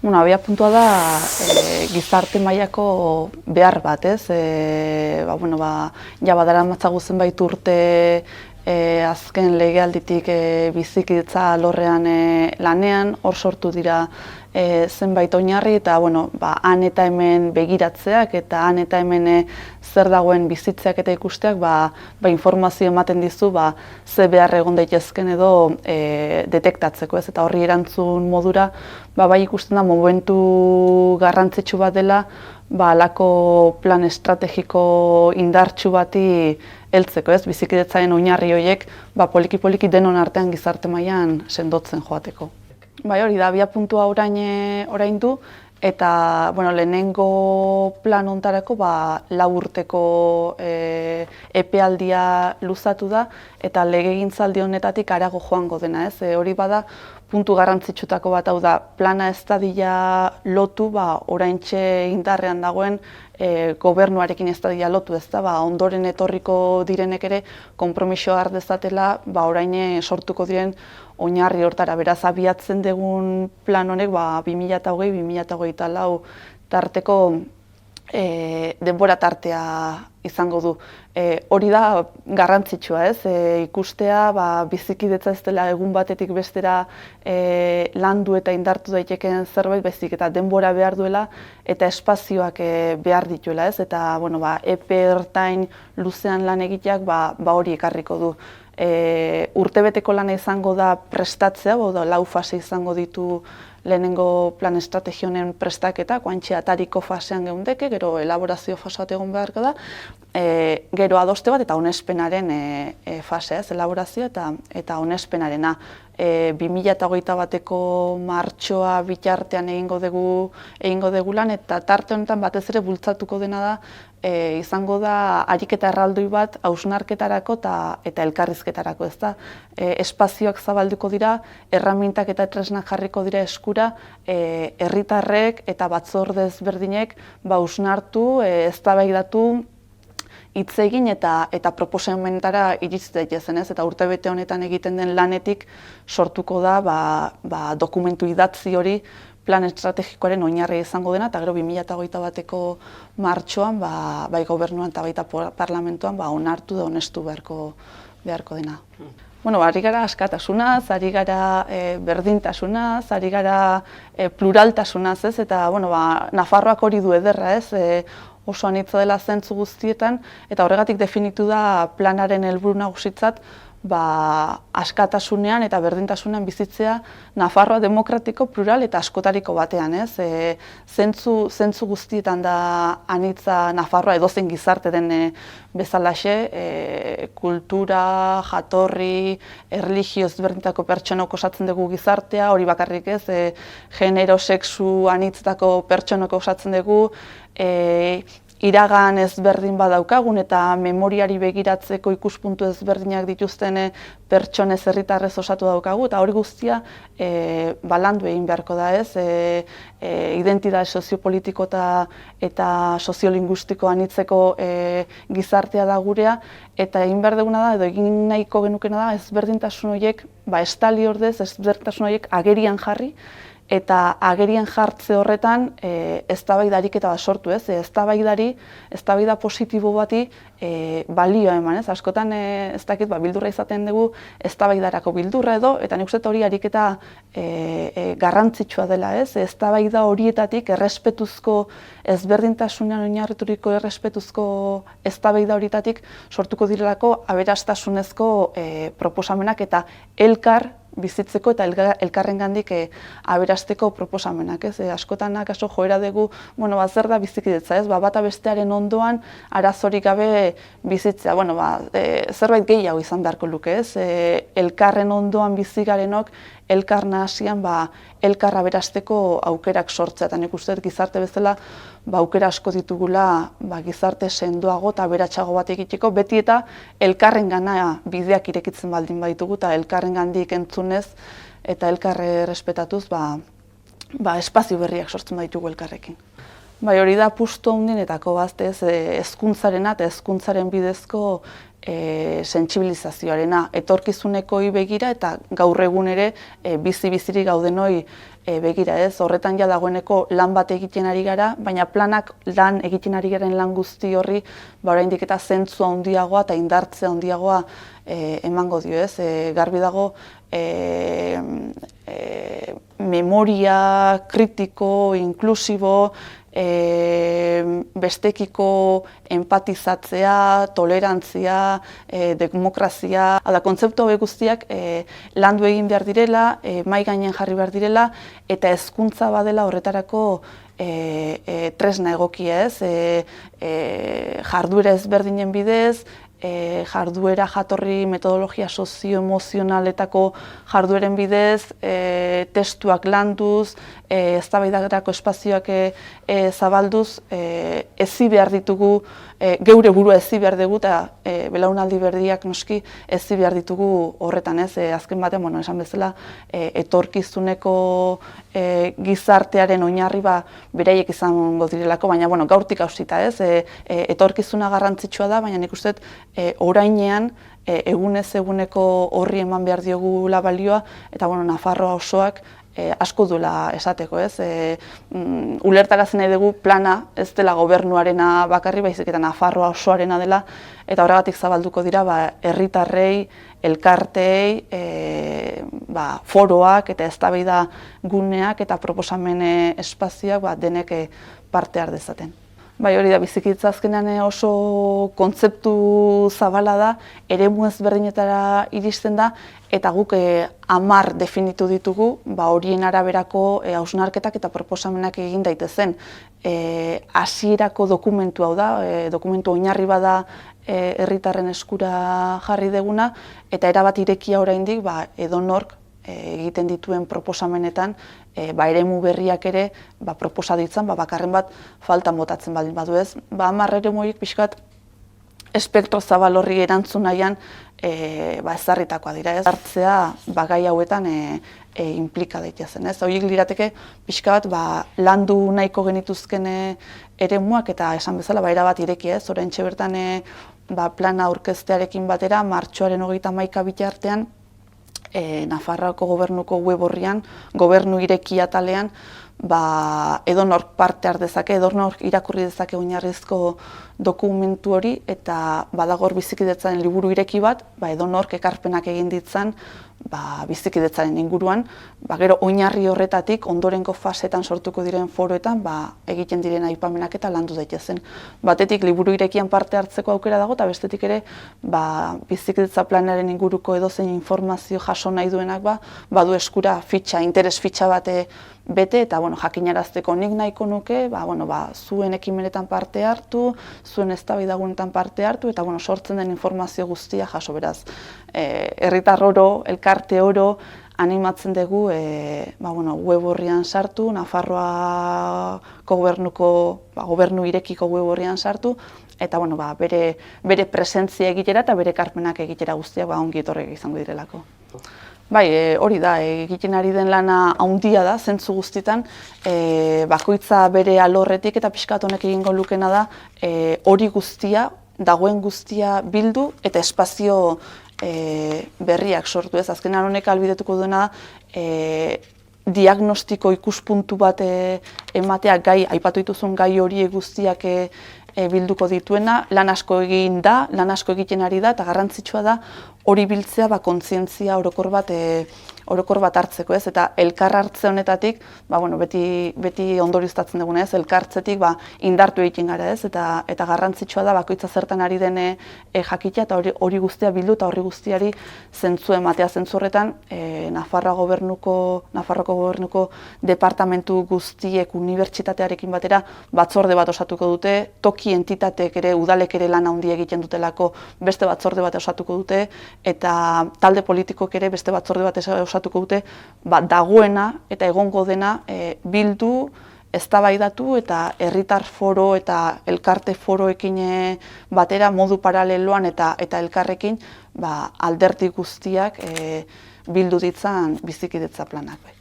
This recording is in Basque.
Abia puntua da gizarte mailako behar bat, ez? Ja badaramatzagu zenbait urte azken legealditik bizikidetza alorrean lanean, hor sortu dira zenbait oinarri eta han eta hemen begiratzeak eta han eta hemen zer dagoen bizitzeak eta ikusteak informazio ematen dizu ze behar egon daitezken edo detektatzeko, ez? Eta horri erantzun modura bai ikusten da momentu garrantzitsu bat dela halako plan estrategiko indartsu bati heltzeko, ez? Bizikidetzaren oinarri horiek poliki-poliki denon artean gizarte mailan sendotzen joateko. Hori da, abiapuntua orain du, eta lehenengo plan hontarako 4 urteko epealdia luzatu da, eta legegintzaldi honetatik harago joango dena, ez? Hori bada puntu garrantzitsutako bat, hau da, plana ez dadila lotu, oraintxe indarrean dagoen gobernuarekin ez dadila lotu, ez da, ondoren etorriko direnek ere konpromisoa har dezatela, orain sortuko diren oinarri hortara. Beraz, abiatzen dugun plan honek 2020-2024 tarteko denbora tartea izango du. Hori da garrantzitsua, ez? Ikustea bizikidetza ez dela egun batetik bestera landu eta indartu daitekeen zerbait, baizik eta denbora behar duela eta espazioak behar dituela, ez? Eta epe ertain luzean lan egiteak hori ekarriko du. Urtebeteko lana izango da prestatzea, 4 fase izango ditu lehenengo plan estrategionen prestaketa, oantxe atariko fasean geundeke, gero elaborazio fase bat egon beharko da, gero adoste bat eta onespenaren fasea, elaborazio eta onespenarena. 2021ko martxoa bitartean egingo dugu lan, eta tarte honetan batez ere bultzatuko dena da, izango da ariketa erraldoi bat hausnarketarako eta elkarrizketarako, ez da. Espazioak zabalduko dira, erramintak eta tresnak jarriko dira eskura, herritarrek eta batzorde ezberdinek hausnartu, eztabaidatu, hitz egin eta proposamenetara iritsi daitezen, ez? Eta urtebete honetan egiten den lanetik sortuko da dokumentu idatzi hori plan estrategikoaren oinarria izango dena, eta gero 2021ko martxoan bai gobernuan eta baita parlamentuan onartu da onestu beharko dena. Ari gara askatasunaz, ari gara berdintasunaz, ari gara pluraltasunaz, ez? Eta Nafarroak hori du ederra, ez? Oso anitza dela zentzu guztietan, eta horregatik definitu da planaren helburu nagusitzat askatasunean eta berdintasunean bizitzea Nafarroa demokratiko, plural eta askotariko batean, ez? Zentzu guztietan da anitza Nafarroa edozein gizarte den bezalaxe, kultura, jatorri, erlijio ezberdintako pertsonok osatzen dugu gizartea, hori bakarrik ez, genero, sexu anitzetako pertsonok osatzen dugu, iragan ezberdin badaukagun eta memoriari begiratzeko ikuspuntu ezberdinak dituzten pertsonez herritarrez osatu daukagu, eta hori guztia landu egin beharko da, ez? Identitate soziopolitiko eta soziolinguistiko anitzeko gizartea da gurea, eta egin behar duguna da, edo egin nahiko genukena da, ezberdintasun horiek, estali ordez, ezberdintasun horiek agerian jarri, eta agerian jartze horretan eztabaidarik eta sortu, ez? Eztabaida positibo bati balioa eman, ez? Askotan ez dakit bildurra izaten dugu eztabaidarako bildurra edo, eta nik uste hori ariketa garrantzitsua dela, ez? Eztabaida horietatik errespetuzko ezberdintasunean oinarrituriko errespetuzko eztabaida horietatik sortuko direlako aberastasunezko proposamenak eta elkar bizitzeko eta elkarrengandik aberasteko proposamenak, ez? Askotan akaso joera dugu, zer da bizikidetza, ez? Bata bestearen ondoan arazorik gabe bizitzea, zerbait gehiago izan beharko luke, ez? Elkarren ondoan bizigarenok elkar nahasian elkar aberasteko aukerak sortzea, eta nik uste gizarte bezala aukera asko ditugula gizarte sendoago eta aberatsago bat egiteko, beti eta elkarrengana bideak irekitzen baldin baditugu eta elkarrengandik entzunez eta elkar errespetatuz espazio berriak sortzen baditugu elkarrekin. Bai, hori da apustu handienetako bat, hezkuntzarena eta hezkuntzaren bidezko sentsibilizazioarena, etorkizunekoi begira eta gaur egun ere bizi-bizirik gaudenoi begira, ez? Horretan ja dagoeneko lan bat egiten ari gara, baina planak lan egiten ari garen lan guzti horri oraindik eta zentzua handiagoa eta indartzea handiagoa emango dio, ez? Garbi dago memoria kritiko, inklusibo, bestekiko empatizatzea, tolerantzia, demokrazia, kontzeptu hauek guztiak landu egin behar direla, mahai gainen jarri behar direla, eta hezkuntza badela horretarako tresna egokia, ez? Jarduera ezberdinen bidez, jarduera jatorri metodologia sozio-emozionaletako jardueren bidez, testuak landuz, eztabaidarako espazioak zabalduz, hezi behar ditugu, geure burua hezi behar dugu, eta belaunaldi berdiak noski hezi behar ditugu horretan, ez? Azken batean, esan bezala, etorkizuneko gizartearen oinarri beraiek izango direlako, baina gaurtik hausita, ez? Etorkizuna garrantzitsua da, baina nik uste orainean egunez eguneko horri eman behar diogula balioa, eta Nafarroa osoak asko duela esateko, ez? Ulertarazi nahi dugu plana ez dela gobernuarena bakarri, baizik eta Nafarroa osoarena dela, eta horregatik zabalduko dira herritarrei, elkarteei, foroak eta eztabaida guneak eta proposamen espazioak denek parte har dezaten. Bai, hori da, bizikidetza azkenean oso kontzeptu zabala da, eremu ezberdinetara iristen da, eta guk 10 definitu ditugu, horien araberako hausnarketak eta proposamenak egin daitezen. Hasierako dokumentu hau da, dokumentu oinarri bada herritarren eskura jarri deguna, eta erabat irekia oraindik edonork egiten dituen proposamenetan, eremu berriak ere proposa ditzan, bakarren bat faltan botatzen baldin badu, ez? 10 eremuik pixkat espektro zabal horri erantzun nahian ezarritakoa dira, ez? Hartzea gai hauetan implika daitezen, ez? Horiek lirateke pixkat landu nahiko genituzken eremuak eta esan bezala erabat irekia, ez? Oraintxe bertan plana aurkeztearekin batera, martxoaren 31 bitartean, Nafarroako gobernuko web orrian, gobernu ireki atalean, edonork parte har dezake, edonork irakurri dezake oinarrizko dokumentu hori, eta badagor bizikidetzaren liburu ireki bat, edonork ekarpenak egin ditzan bizikidetzaren inguruan, gero oinarri horretatik ondorengo fasetan sortuko diren foroetan egiten diren aipamenak eta landu daitezen. Batetik liburu irekian parte hartzeko aukera dago, eta bestetik ere bizikidetza planaren inguruko edozein informazio jaso nahi duenak badu eskura fitxa, interes fitxa bate bete, eta jakinarazteko nik nahiko nuke, zuen ekimenetan parte hartu, zuen eztabaidagunetan parte hartu, eta sortzen den informazio guztia jaso, beraz. Herritar oro, elkarte oro, animatzen dugu web orrian sartu, Nafarroako gobernu irekiko web orrian sartu, eta bere presentzia egitera eta bere ekarpenak egitera guztiak ongi etorriak izango direlako. Bai, hori da, egiten ari den lana handia da, zentzu guztietan, bakoitza bere alorretik eta pixkat honek egingo lukena da, hori guztia, dagoen guztia bildu eta espazio berriak sortu, ez? Azkenean honek ahalbidetuko duena diagnostiko ikuspuntu bat ematea aipatu dituzun gai horiek guztiak bilduko dituena, lan asko egin da, lan asko egiten ari da, eta garrantzitsua da hori biltzea kontzientzia orokor bat hartzeko, ez? Eta elkar hartze honetatik, beti ondorioztatzen duguna, ez? Elkartzetik indartu egiten gara, ez? Eta garrantzitsua da bakoitza zertan ari den jakitea, eta hori guztia bildu, eta horri guztiari zentzu ematea. Zentzu horretan, Nafarroako gobernuko departamentu guztiek unibertsitatearekin batera batzorde bat osatuko dute, toki entitateek ere, udalek ere lan handia egiten dutelako beste batzorde bat osatuko dute, eta talde politikok ere beste batzorde bat osatuko dute, dagoena eta egongo dena bildu, eztabaidatu eta herritar foro eta elkarte foroekin batera modu paraleloan eta elkarrekin alderdi guztiak bildu ditzan bizikidetza planak.